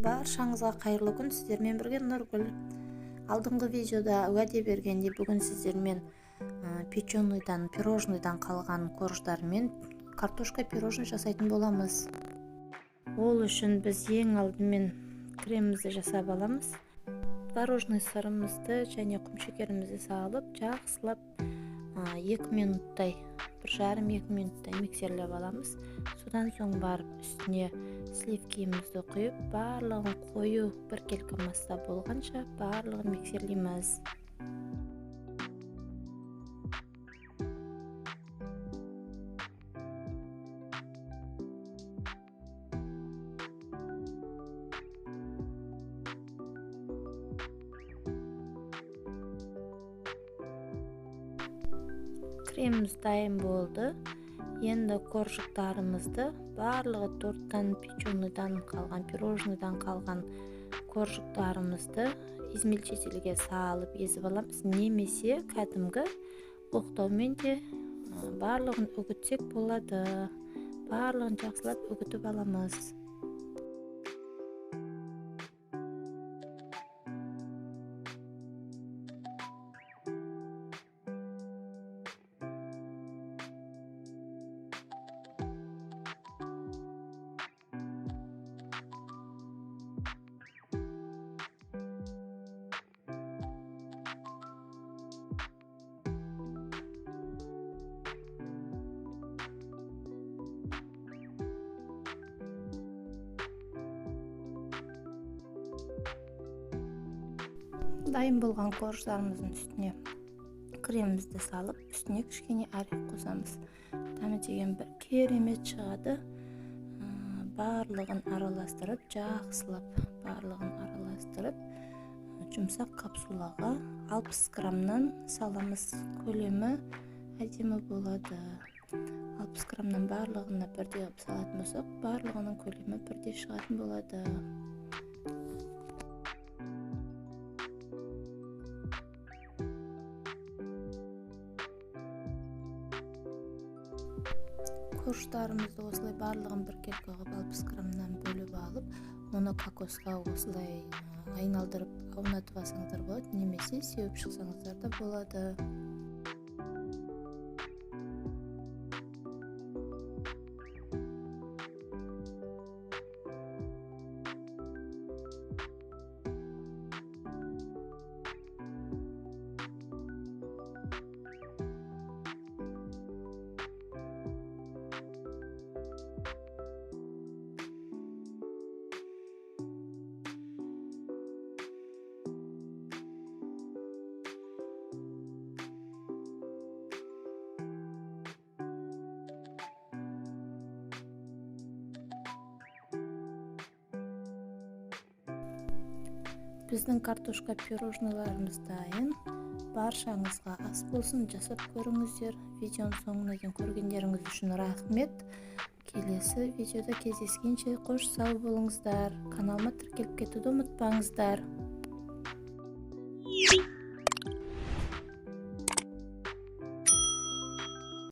Баршаңызға қайырлы күн. Сіздермен бірге Нұргүл. Алдыңғы видеода уәде бергендей, бүгін сіздермен пирожныйдан қалған корждармен картошка пирожный жасайтын боламыз. Ол үшін біз ең алдымен кремімізді жасап аламыз. Творожный сырымызды және құмшекерімізді салып, жақсылап 2 минуттай, 1,5-2 минуттай миксерлеп аламыз. Содан соң барып үстіне сливкимізді құйып, барлығын қою біркелкі масса болғанша барлығын миксерлейміз. Креміміз дайын болды. Енді коржықтарымызды барлығы торттан, печеныйдан қалған, пирожныйдан қалған коржықтарымызды измельчительге салып езіп аламыз. Немесе кәдімгі оқтаумен де барлығын үгітсек болады. Барлығын жақсылап үгітіп аламыз. Дайын болған корждарымыздың үстіне кремімізді салып, үстіне кішкене орех қосамыз. Дәмі деген бір керемет шығады. Барлығын араластырып, жақсылап жұмсақ капсулаға 60 граммнан саламыз. Көлемі әдемі болады. 60 граммнан барлығына бірдей салатын болсақ, барлығының көлемі бірдей шығатын болады. Корждарымызды осылай барлығын біркелкі қылып 60 граммнан бөліп алып, оны кокосқа осылай айналдырып аунатып алсаңыздар болады, немесе сеуіп шықсаңыздар да болады. Біздің картошка пирожныйларымыз дайын. Баршаңызға ас болсын, жасап көріңіздер. Видеоның соңына дейін көргендеріңіз үшін рахмет. Келесі видеода кездескенше қош сау болыңыздар. Каналыма тіркеліп кетуді ұмытпаңыздар.